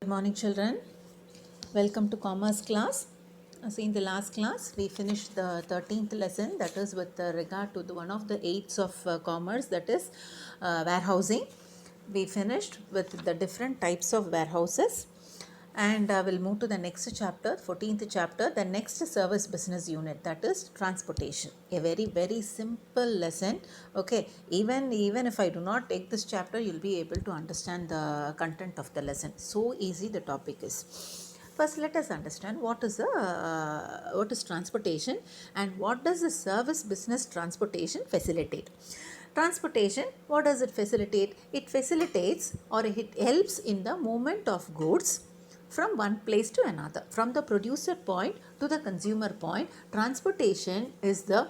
morning, children. Welcome to commerce class. So in the last class we finished the 13th lesson, that is with regard to the one of the eights of commerce, that is warehousing. We finished with the different types of warehouses, and we'll move to the next chapter, 14th chapter, the next service business unit, that is transportation. A very simple lesson. Okay, even if I do not take this chapter, you'll be able to understand the content of the lesson. So easy the topic is. First, let us understand what is transportation and what does the service business transportation facilitate. Transportation, what does it facilitate? It facilitates or it helps in the movement of goods from one place to another, from the producer point to the consumer point. Transportation is the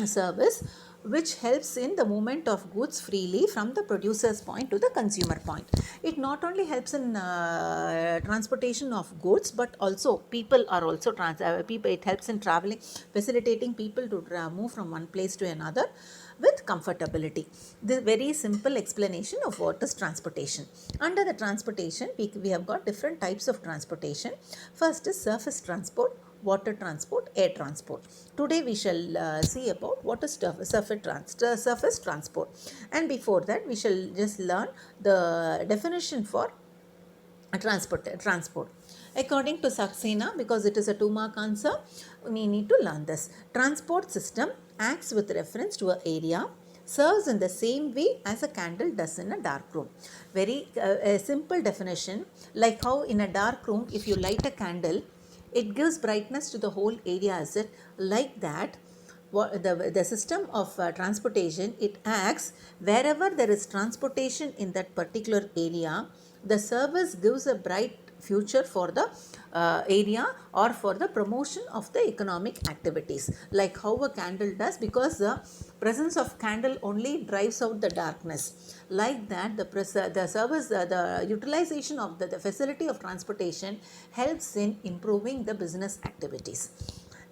service which helps in the movement of goods freely from the producer's point to the consumer point. It not only helps in transportation of goods, but also people are also people. It helps in traveling, facilitating people to move from one place to another with comfortability. The very simple explanation of what is transportation. Under the transportation, we have got different types of transportation. First is surface transport, water transport, air transport. Today we shall see about what is surface transport, and before that we shall just learn the definition for transport. According to Saxena, because it is a 2-mark answer, we need to learn this. Transport system acts with reference to an area, serves in the same way as a candle does in a dark room. Very a simple definition, like how in a dark room, if you light a candle, it gives brightness to the whole area. Is it like that? The system of transportation, it acts wherever there is transportation in that particular area. The service gives a bright future for the area or for the promotion of the economic activities, like how a candle does, because the presence of candle only drives out the darkness. Like that, the service, the utilization of the facility of transportation helps in improving the business activities.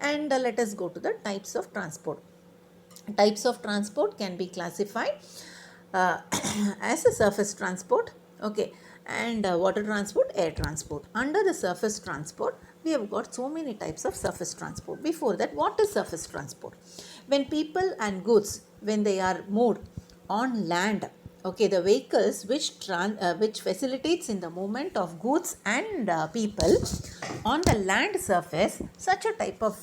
And let us go to the types of transport. Types of transport can be classified uh, as a surface transport, okay, and water transport, air transport. Under the surface transport, we have got so many types of surface transport. Before that, what is surface transport? When people and goods, when they are moved on land, okay, the vehicles which facilitates in the movement of goods and people on the land surface, such a type of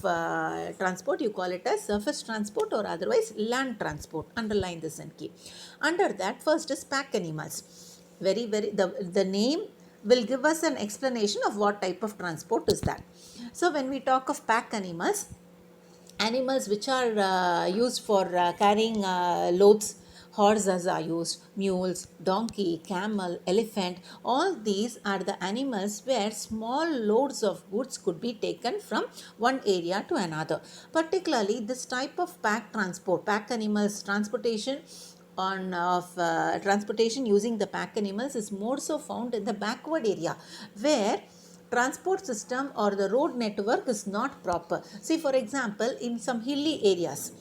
transport, you call it as surface transport or otherwise land transport. Underline this and keep. Under that, first is pack animals. The name will give us an explanation of what type of transport is that. So when we talk of pack animals which are used for carrying loads, horses are used, mules, donkey, camel, elephant. All these are the animals where small loads of goods could be taken from one area to another. Particularly this type of pack animals transportation transportation using the pack animals is more so found in the backward area, where transport system or the road network is not proper. See, for example, in some hilly areas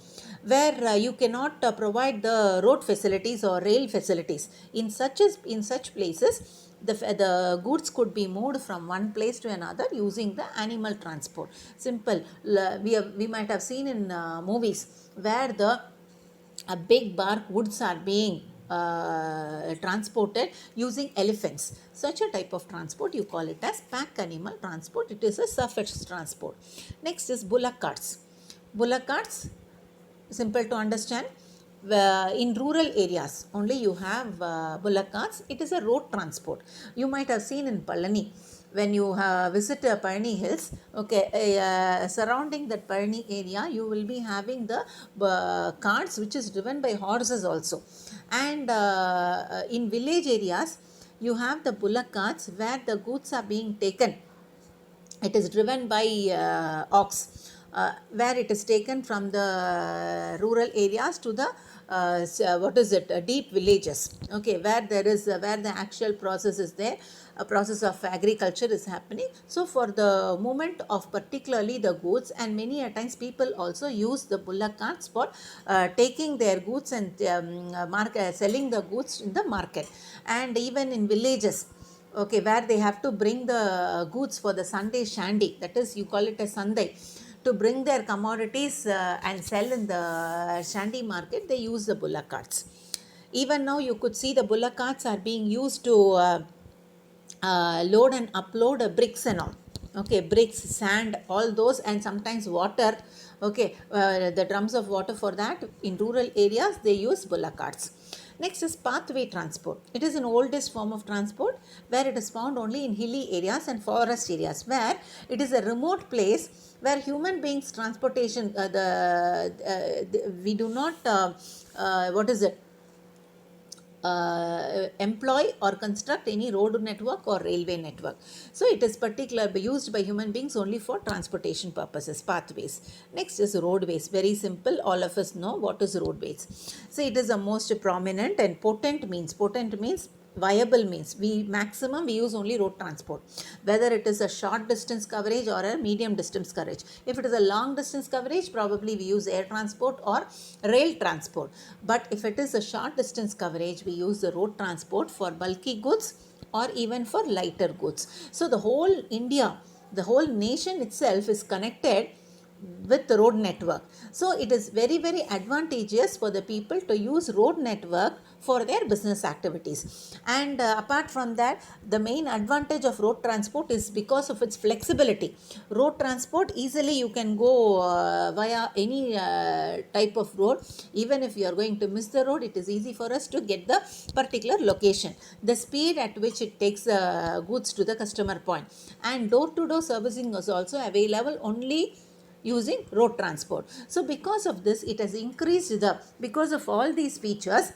where you cannot provide the road facilities or rail facilities, in such places the goods could be moved from one place to another using the animal transport. Simple. We might have seen in movies where the big bark woods are being transported using elephants. Such a type of transport, you call it as pack animal transport. It is a surface transport. Next is bullock carts. Bullock carts, simple to understand. In rural areas only you have bullock carts. It is a road transport. You might have seen in Palani, when you visit Palani Hills, okay, surrounding that Palani area, you will be having the carts which is driven by horses also. And in village areas, you have the bullock carts where the goods are being taken. It is driven by ox, where it is taken from the rural areas to the deep villages, okay, where there is where the actual process is there, a process of agriculture is happening. So for the movement of particularly the goods, and many a times people also use the bullock carts for taking their goods and selling the goods in the market. And even in villages, okay, where they have to bring the goods for the Sunday shandy, that is, you call it a Sunday, to bring their commodities and sell in the shandy market, they use the bullock carts. Even now, you could see the bullock carts are being used to load and upload bricks and all. Okay, bricks, sand, all those, and sometimes water. Okay, the drums of water for that. In rural areas, they use bullock carts. Next is pathway transport. It is an oldest form of transport where it is found only in hilly areas and forest areas, where it is a remote place where human beings transportation we do not what is it employ or construct any road network or railway network. So it is particularly used by human beings only for transportation purposes, pathways. Next is roadways. Very simple. All of us know what is roadways. So it is the most prominent and potent means viable means. We use only road transport, whether it is a short distance coverage or a medium distance coverage. If it is a long distance coverage, probably we use air transport or rail transport. But if it is a short distance coverage, we use the road transport for bulky goods or even for lighter goods. So the whole India, the whole nation itself is connected with the road network. So it is very, very advantageous for the people to use road network for their business activities. And apart from that, the main advantage of road transport is because of its flexibility. Road transport, easily you can go via any type of road. Even if you are going to miss the road, it is easy for us to get the particular location. The speed at which it takes goods to the customer point, and door-to-door servicing is also available only using road transport. So because of this, it has increased because of all these features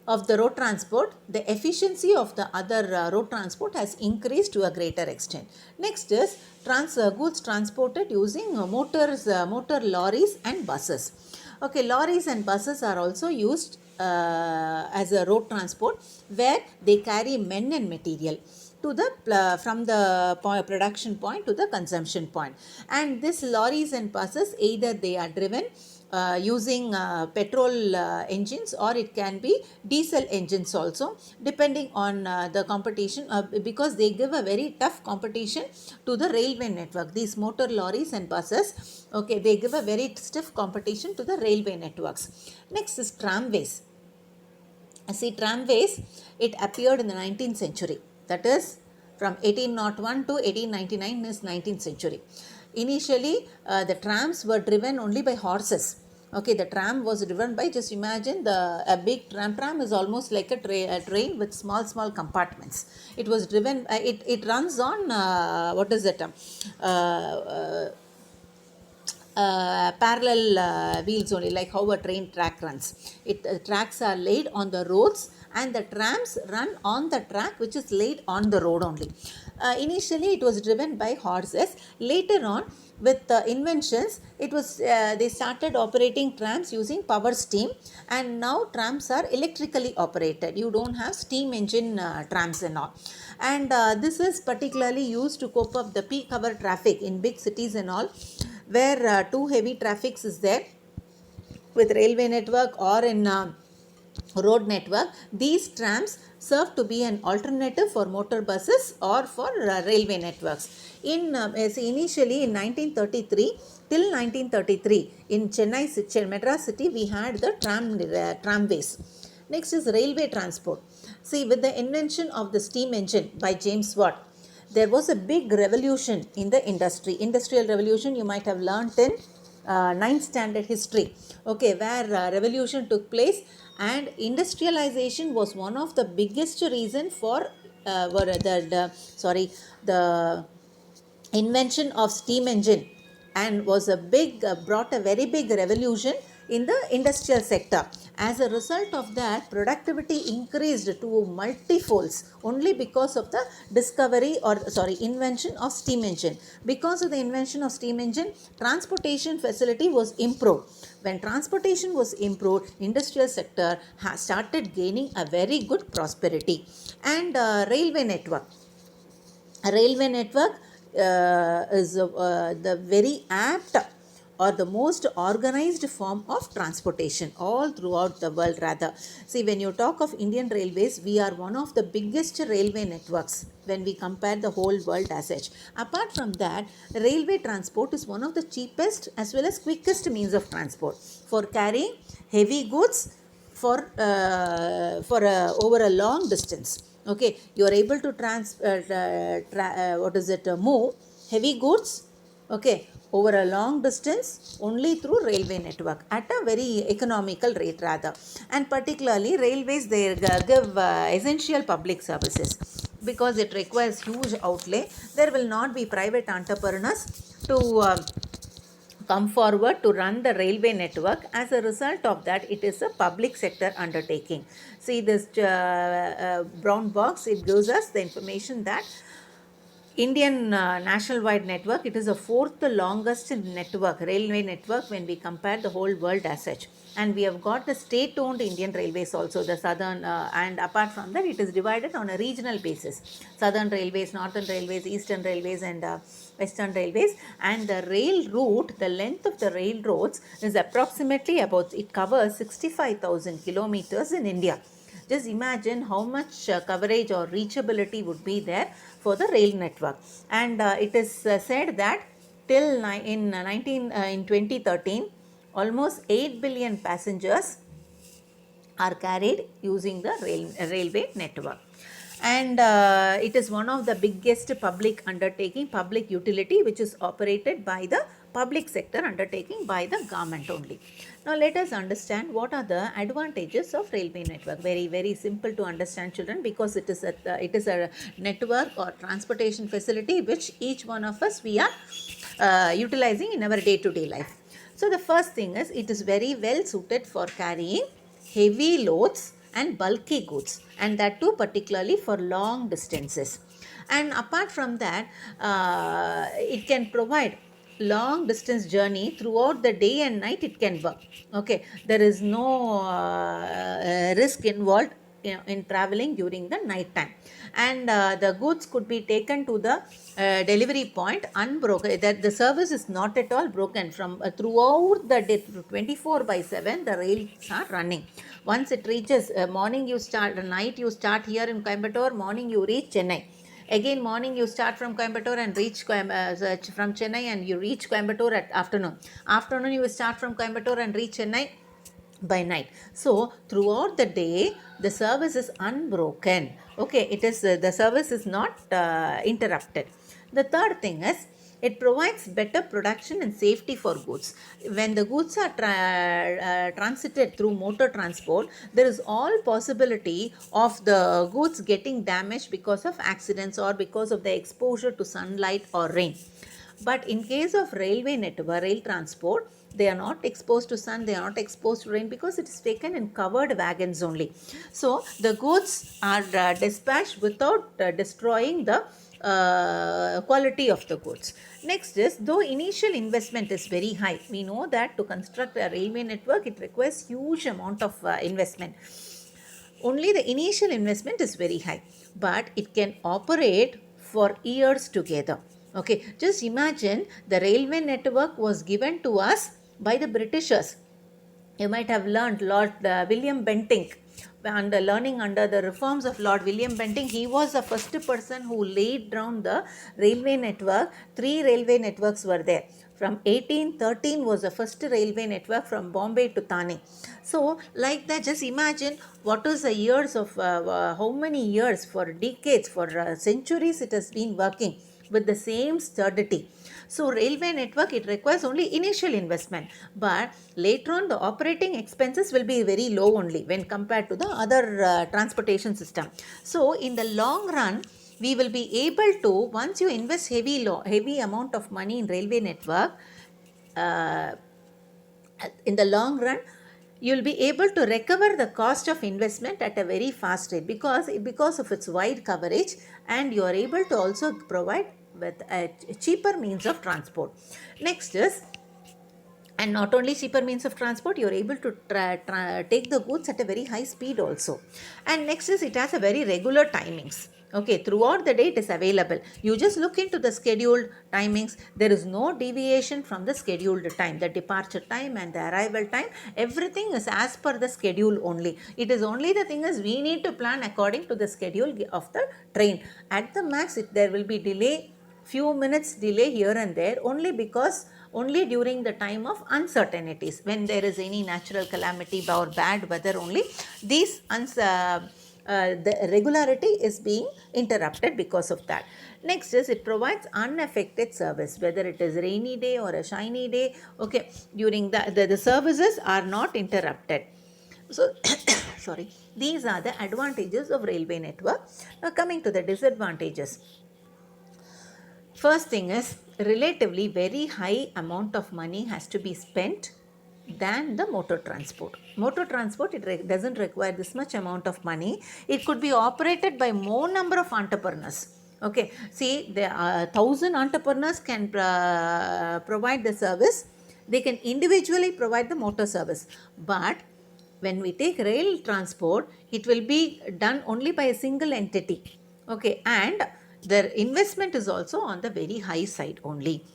of the road transport, the efficiency of the other road transport has increased to a greater extent. Next is goods transported using motor lorries and buses. Okay, lorries and buses are also used as a road transport, where they carry men and material to the from the production point to the consumption point. And these lorries and buses, either they are driven using petrol engines, or it can be diesel engines also, depending on the competition, because they give a very tough competition to the railway network. These motor lorries and buses, okay, they give a very stiff competition to the railway networks. Next is tramways. See, tramways, it appeared in the 19th century. That is, from 1801 to 1899 is 19th century. Initially, the trams were driven only by horses. Okay, the tram was driven by, just imagine, a big tram is almost like a train with small compartments. It was driven, it runs on, what is it, parallel wheels only, like how a train track runs. Tracks are laid on the roads, and the trams run on the track which is laid on the road only. Initially, it was driven by horses. Later on, with inventions, they started operating trams using power steam, and now trams are electrically operated. You don't have steam engine trams and all. And this is particularly used to cope up the peak hour traffic in big cities and all, where too heavy traffic is there with railway network or in road network. These trams serve to be an alternative for motor buses or for railway networks. Initially in 1933 till 1933 in Madras city, we had the tramways. Next is railway transport. See, with the invention of the steam engine by James Watt, there was a big revolution in the industrial revolution. You might have learnt in 9th standard history, okay, where revolution took place, and industrialization was one of the biggest reason for the invention of steam engine, and was brought a very big revolution in the industrial sector. As a result of that, productivity increased to multifolds only because of the invention of steam engine. Because of the invention of steam engine, transportation facility was improved. When transportation was improved, industrial sector has started gaining a very good prosperity. And railway network. A railway network is the very apt or the most organized form of transportation all throughout the world rather. See, when you talk of Indian Railways, we are one of the biggest railway networks when we compare the whole world as such. Apart from that, railway transport is one of the cheapest as well as quickest means of transport for carrying heavy goods over a long distance. Okay, you are able to move heavy goods, okay, over a long distance only through railway network at a very economical rate rather. And particularly railways, they give essential public services because it requires huge outlay. There will not be private entrepreneurs to come forward to run the railway network. As a result of that, it is a public sector undertaking. See this brown box, it gives us the information that Indian national wide network, it is the fourth longest network, railway network, when we compare the whole world as such. And we have got the state owned Indian railways also, the southern and apart from that, it is divided on a regional basis: southern railways, northern railways, eastern railways, and western railways. And the rail route, the length of the railroads is approximately about, it covers 65,000 kilometers in India. Just imagine how much coverage or reachability would be there for the rail network. And it is said that in 2013, almost 8 billion passengers are carried using the railway network. And it is one of the biggest public undertaking, public utility, which is operated by the public sector undertaking by the government only. Now let us understand what are the advantages of railway network. Very, very simple to understand, children, because it is a network or transportation facility which each one of us we are utilizing in our day-to-day life. So the first thing is, it is very well suited for carrying heavy loads and bulky goods, and that too particularly for long distances. And apart from that, it can provide long distance journey throughout the day and night. It can work. Okay, there is no risk involved in traveling during the night time. And the goods could be taken to the delivery point unbroken. That the service is not at all broken from throughout the day. 24/7 the rails are running. Once it reaches morning, you start, night you start here in Coimbatore, morning you reach Chennai. Again morning you start from Coimbatore and reach from Chennai, and you reach Coimbatore at afternoon. Afternoon you start from Coimbatore and reach Chennai by night. So throughout the day the service is unbroken. Okay, it is the service is not interrupted. The third thing is, it provides better production and safety for goods. When the goods are transited through motor transport, there is all possibility of the goods getting damaged because of accidents or because of the exposure to sunlight or rain. But in case of railway network, rail transport, they are not exposed to sun, they are not exposed to rain, because it is taken in covered wagons only. So the goods are dispatched without destroying the quality of the goods. Next is, though initial investment is very high, we know that to construct a railway network, it requires huge amount of investment. Only the initial investment is very high, but it can operate for years together. Okay, just imagine the railway network was given to us by the Britishers. You might have learned Lord William Bentinck. Learning under the reforms of Lord William Bentinck, he was the first person who laid down the railway network. 3 railway networks were there. From 1813 was the first railway network from Bombay to Thane. So like that, just imagine what is the years of how many years, for decades, for centuries it has been working with the same sturdity. So railway network, it requires only initial investment, but later on the operating expenses will be very low only when compared to the other transportation system. So in the long run, we will be able to, once you invest heavy amount of money in railway network, in the long run you will be able to recover the cost of investment at a very fast rate, because of its wide coverage, and you are able to also provide with a cheaper means of transport. Next is, and not only cheaper means of transport, you are able to take the goods at a very high speed also. And next is, it has a very regular timings. Okay, throughout the day it is available. You just look into the scheduled timings. There is no deviation from the scheduled time. The departure time and the arrival time, everything is as per the schedule only. It is only the thing is we need to plan according to the schedule of the train. At the max, there will be delay, few minutes delay here and there, only during the time of uncertainties, when there is any natural calamity or bad weather only, these the regularity is being interrupted because of that. Next is, it provides unaffected service, whether it is rainy day or a shiny day. Okay, during the services are not interrupted. So sorry, these are the advantages of railway network. Now coming to the disadvantages. First thing is, relatively very high amount of money has to be spent than the motor transport. Motor transport, it doesn't require this much amount of money. It could be operated by more number of entrepreneurs. Okay, see, the 1,000 entrepreneurs can provide the service. They can individually provide the motor service. But when we take rail transport, it will be done only by a single entity. Okay, and the investment is also on the very high side only.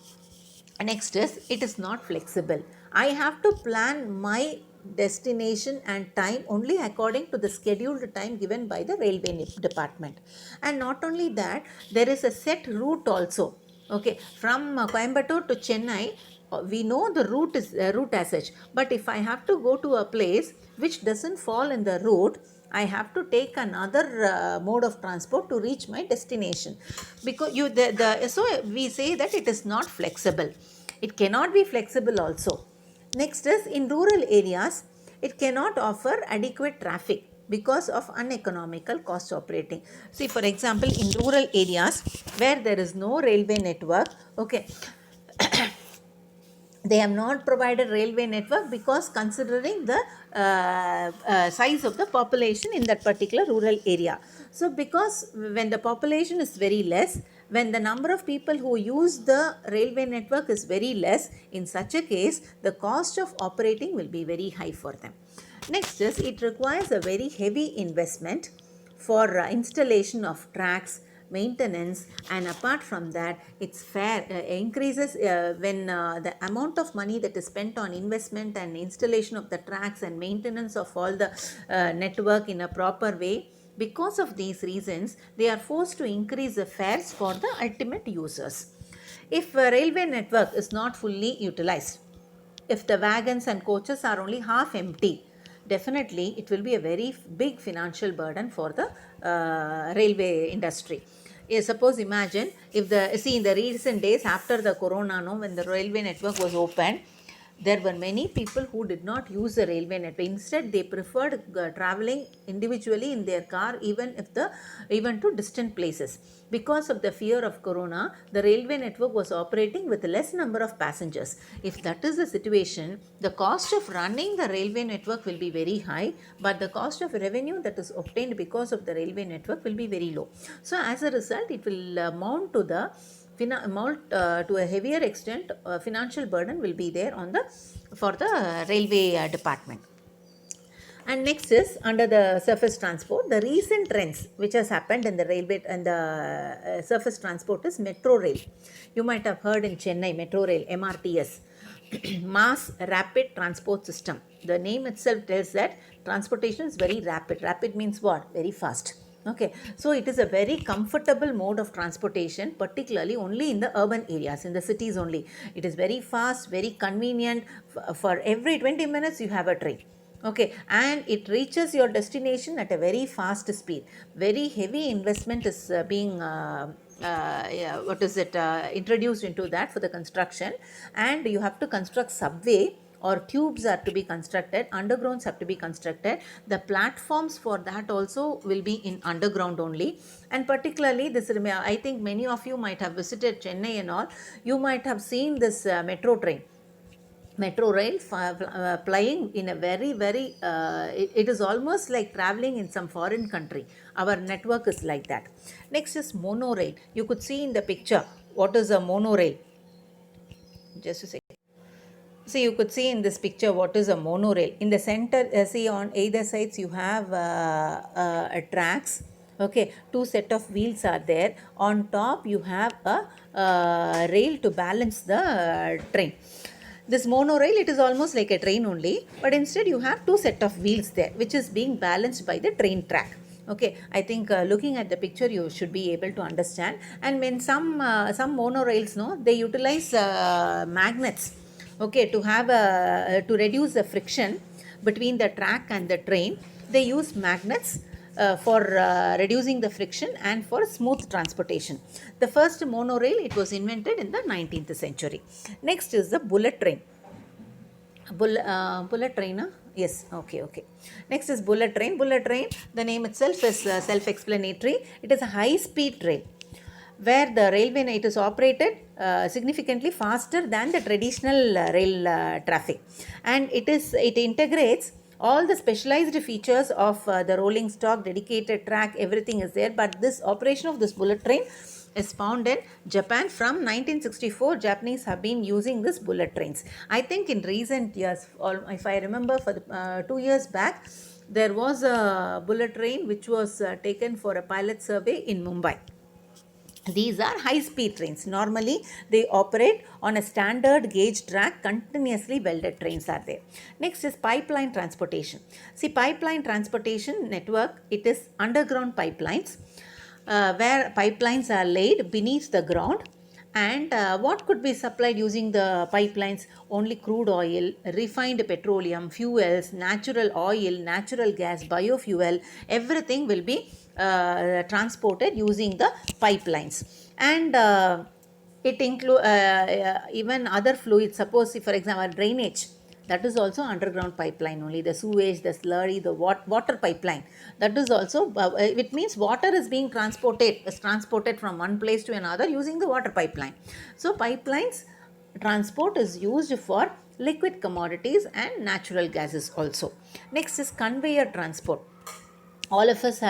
Next is, it is not flexible. I have to plan my destination and time only according to the scheduled time given by the railway department. And not only that, there is a set route also. Okay, from Coimbatore to Chennai, we know the route is route as such, but if I have to go to a place which doesn't fall in the route, I have to take another mode of transport to reach my destination. Because so we say that it is not flexible. It cannot be flexible also. Next is, in rural areas, it cannot offer adequate traffic because of uneconomical cost operating. See, for example, in rural areas where there is no railway network, okay, they have not provided railway network because considering the size of the population in that particular rural area. So because when the population is very less, when the number of people who use the railway network is very less, in such a case the cost of operating will be very high for them. Next is, it requires a very heavy investment for installation of tracks, maintenance, and apart from that, it's fair increases when the amount of money that is spent on investment and installation of the tracks and maintenance of all the network in a proper way. Because of these reasons, they are forced to increase the fares for the ultimate users. If a railway network is not fully utilized, if the wagons and coaches are only half empty, definitely it will be a very big financial burden for the railway industry. Suppose imagine, if in the recent days after the corona, no, when the railway network was open, there were many people who did not use the railway network. Instead, they preferred traveling individually in their car, even to distant places. Because of the fear of corona, the railway network was operating with less number of passengers. If that is the situation, the cost of running the railway network will be very high, but the cost of revenue that is obtained because of the railway network will be very low. So as a result, it will amount to to a heavier extent. Financial burden will be there for the railway department. And next is, under the surface transport, the recent trends which has happened in the railway and the surface transport is metro rail. You might have heard in Chennai, metro rail, MRTS, mass rapid transport system. The name itself tells that transportation is very rapid. Rapid means what? Very fast. Okay, so it is a very comfortable mode of transportation, particularly only in the urban areas, in the cities only. It is very fast, very convenient. For every 20 minutes you have a train. Okay, and it reaches your destination at a very fast speed. Very heavy investment is being introduced into that for the construction, and you have to construct subway, or tubes are to be constructed, undergrounds have to be constructed. The platforms for that also will be in underground only. And particularly this, I think many of you might have visited Chennai and all, you might have seen this metro rail flying in a very it is almost like traveling in some foreign country. Our network is like that. Next is monorail. You could see in the picture what is a monorail. Just a second. See, you could see in this picture what is a monorail. In the center, see, on either sides you have tracks. Okay, two set of wheels are there. On top you have a rail to balance the train. This monorail, it is almost like a train only, but instead you have two set of wheels there, which is being balanced by the train track. Okay, I think looking at the picture you should be able to understand. And when some monorails, no, they utilize magnets, okay, to have to reduce the friction between the track and the train. They use magnets for reducing the friction and for smooth transportation. The first monorail, it was invented in the 19th century. Next is the bullet train. Bullet train, huh? Yes, okay. Next is bullet train. Bullet train, the name itself is self-explanatory. It is a high-speed train where the railway, it is operated significantly faster than the traditional rail traffic, and it integrates all the specialized features of the rolling stock, dedicated track, everything is there. But this operation of this bullet train is found in Japan from 1964. Japanese have been using this bullet trains. I think in recent years, if I remember, for the 2 years back, there was a bullet train which was taken for a pilot survey in Mumbai. These are high speed trains. Normally they operate on a standard gauge track. Continuously welded trains are there. Next is pipeline transportation. See, pipeline transportation network, it is underground pipelines where pipelines are laid beneath the ground. And what could be supplied using the pipelines? Only crude oil, refined petroleum, fuels, natural oil, natural gas, biofuel, everything will be transported using the pipelines. And it include even other fluids. Suppose, for example, drainage, that is also underground pipeline only. The sewage, the slurry, the water pipeline, that is also it means water is being transported from one place to another using the water pipeline. So pipelines transport is used for liquid commodities and natural gases also. Next is conveyor transport. All of us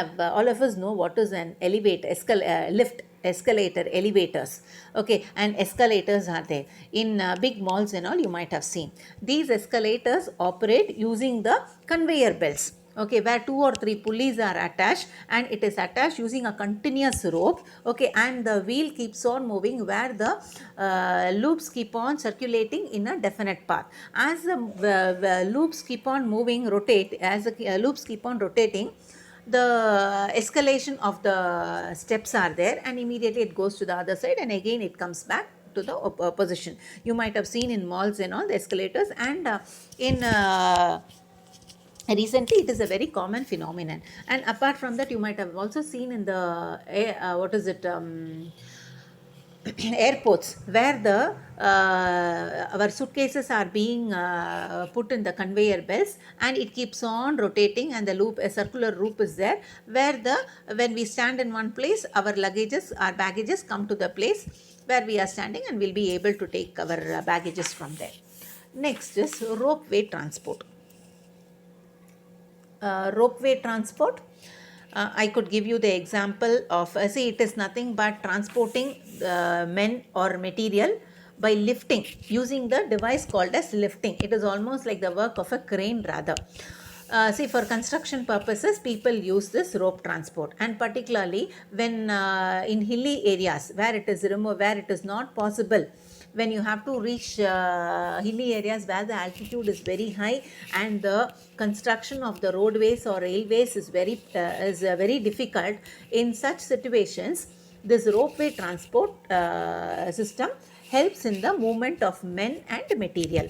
know what is an lift, escalator, elevators. Okay, and escalators are there in big malls and all. You might have seen these escalators operate using the conveyor belts. Okay, where 2 or 3 pulleys are attached, and it is attached using a continuous rope. Okay, and the wheel keeps on moving where the loops keep on circulating in a definite path. As the loops keep on moving, loops keep on rotating, the escalation of the steps are there, and immediately it goes to the other side, and again it comes back to the position. You might have seen in malls and all the escalators, and in recently it is a very common phenomenon. And apart from that, you might have also seen in the airports, where the our suitcases are being put in the conveyor belts, and it keeps on rotating, and a circular loop is there, where when we stand in one place, our baggages come to the place where we are standing, and we'll be able to take our baggages from there. Next is ropeway transport. Ropeway transport, I could give you the example of, see, it is nothing but transporting men or material by lifting, using the device called as lifting. It is almost like the work of a crane rather. See, for construction purposes, people use this rope transport, and particularly when in hilly areas where it is remote, where it is not possible, when you have to reach hilly areas where the altitude is very high, and the construction of the roadways or railways is very difficult. In such situations, this ropeway transport system helps in the movement of men and material.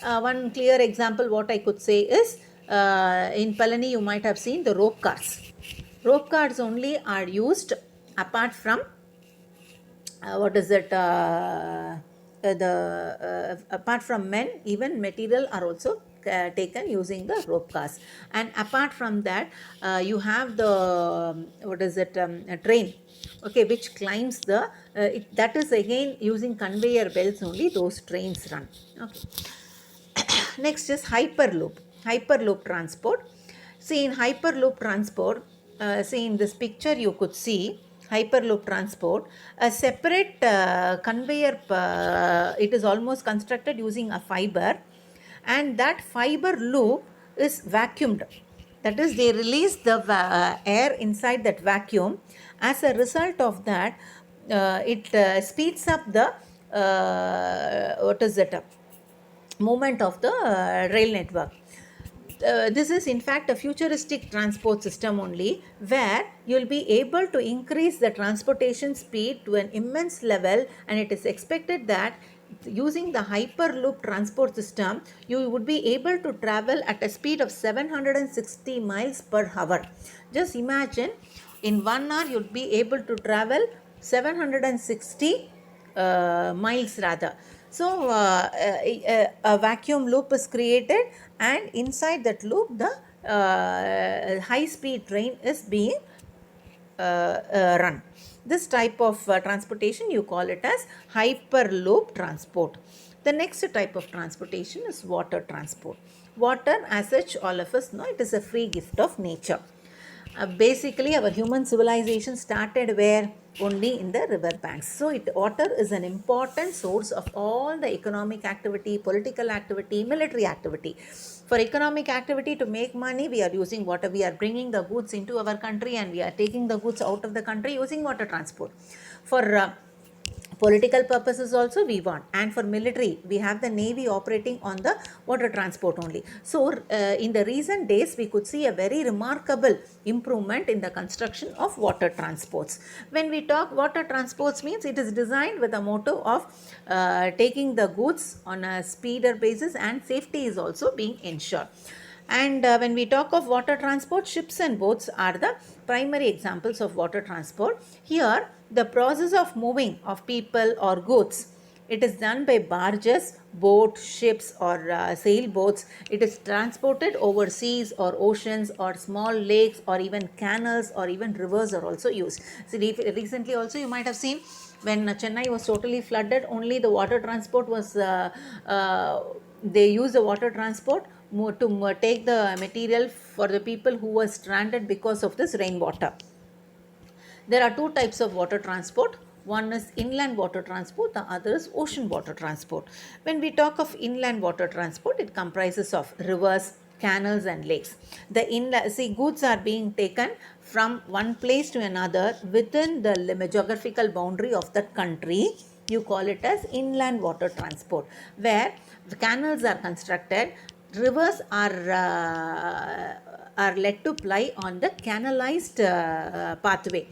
One clear example what I could say is, in Palani you might have seen the rope cars. Rope cars only are used apart from apart from men, even material are also taken using the rope cars. And apart from that, you have the a train, okay, which climbs that is again using conveyor belts only, those trains run. Okay. Next is hyperloop transport. See, in hyperloop transport, see in this picture you could see hyperloop transport, a separate conveyor, it is almost constructed using a fiber, and that fiber loop is vacuumed. That is, they release the air inside that vacuum. As a result of that, it speeds up the what is it movement of the rail network. This is in fact a futuristic transport system only, where you'll be able to increase the transportation speed to an immense level, and it is expected that using the hyperloop transport system you would be able to travel at a speed of 760 miles per hour. Just imagine, in 1 hour you'd be able to travel 760 miles rather. So a vacuum loop is created, and inside that loop the high speed train is being run. This type of transportation, you call it as hyperloop transport. The next type of transportation is water transport. Water, as such, all of us know, it is a free gift of nature. Basically, our human civilization started where? Only in the river banks. So, water is an important source of all the economic activity, political activity, military activity. For economic activity, to make money, we are using water. We are bringing the goods into our country, and we are taking the goods out of the country using water transport. For political purposes also we want, and for military we have the navy operating on the water transport only. So in the recent days we could see a very remarkable improvement in the construction of water transports. When we talk water transports, means it is designed with a motto of taking the goods on a speeder basis, and safety is also being ensured. And when we talk of water transport, ships and boats are the primary examples of water transport. Here, the process of moving of people or goods, it is done by barges, boats, ships, or sailboats. It is transported over seas or oceans or small lakes or even canals or even rivers are also used. So recently also you might have seen, when Chennai was totally flooded, only the water transport was, they used the water transport to take the material for the people who were stranded because of this rainwater. There are two types of water transport. One is inland water transport, the other is ocean water transport. When we talk of inland water transport, it comprises of rivers, canals and lakes. The goods are being taken from one place to another within the geographical boundary of the country. You call it as inland water transport, where the canals are constructed, rivers are let to ply on the canalized pathway.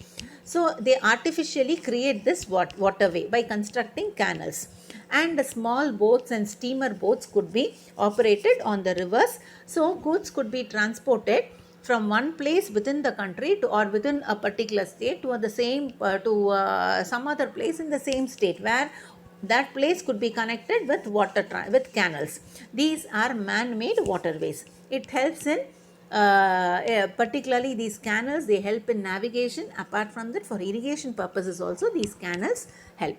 So they artificially create this waterway by constructing canals. And the small boats and steamer boats could be operated on the rivers. So goods could be transported from one place within the country to, or within a particular state, to the same some other place in the same state, where that place could be connected with with canals. These are man-made waterways. It helps in particularly these canals, they help in navigation. Apart from that, for irrigation purposes also these canals help.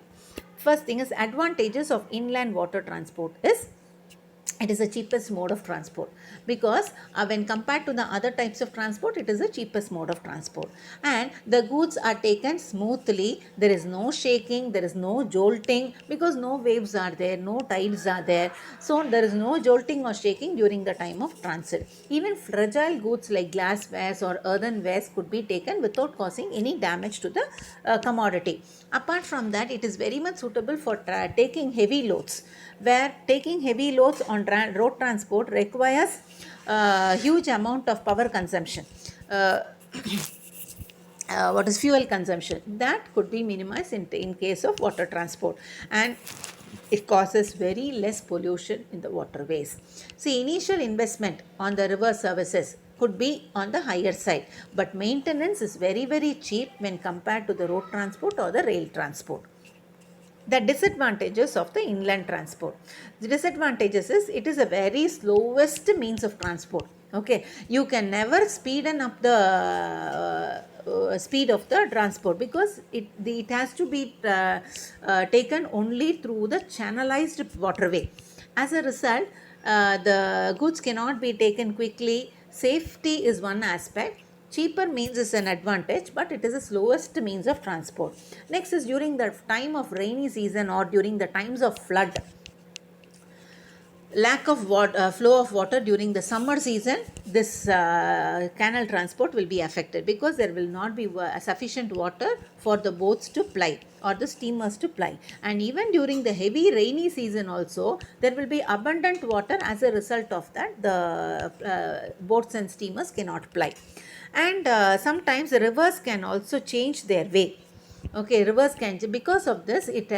First thing is, advantages of inland water transport is, it is the cheapest mode of transport, because when compared to the other types of transport, it is the cheapest mode of transport, and the goods are taken smoothly. There is no shaking, there is no jolting, because no waves are there, no tides are there, so there is no jolting or shaking during the time of transit. Even fragile goods like glasswares or earthenwares could be taken without causing any damage to the commodity. Apart from that, it is very much suitable for taking heavy loads, where taking heavy loads on road transport requires huge amount of power consumption. What is fuel consumption, that could be minimized in case of water transport, and it causes very less pollution in the waterways. See, initial investment on the river services could be on the higher side, but maintenance is very cheap when compared to the road transport or the rail transport. The disadvantages of the inland transport. The disadvantages is, it is a very slowest means of transport. Okay, you can never speeden up the speed of the transport, because it has to be taken only through the channelized waterway. As a result, the goods cannot be taken quickly. Safety is one aspect. Cheaper means is an advantage, but it is the slowest means of transport. Next is, during the time of rainy season or during the times of flood, lack of flow of water during the summer season, this canal transport will be affected because there will not be sufficient water for the boats to ply or the steamers to ply. And even during the heavy rainy season also, there will be abundant water. As a result of that, the boats and steamers cannot ply. And sometimes rivers can also change their way. Okay, rivers can, because of this, it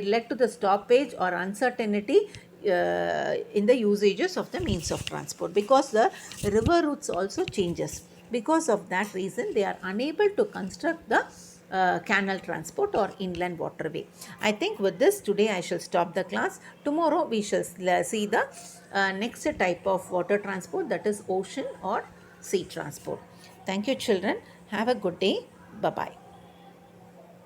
led to the stoppage or uncertainty in the usages of the means of transport, because the river routes also changes. Because of that reason, they are unable to construct the canal transport or inland waterway. I think with this, today I shall stop the class. Tomorrow we shall see the next type of water transport, that is ocean or sea transport. Thank you, children. Have a good day. Bye bye.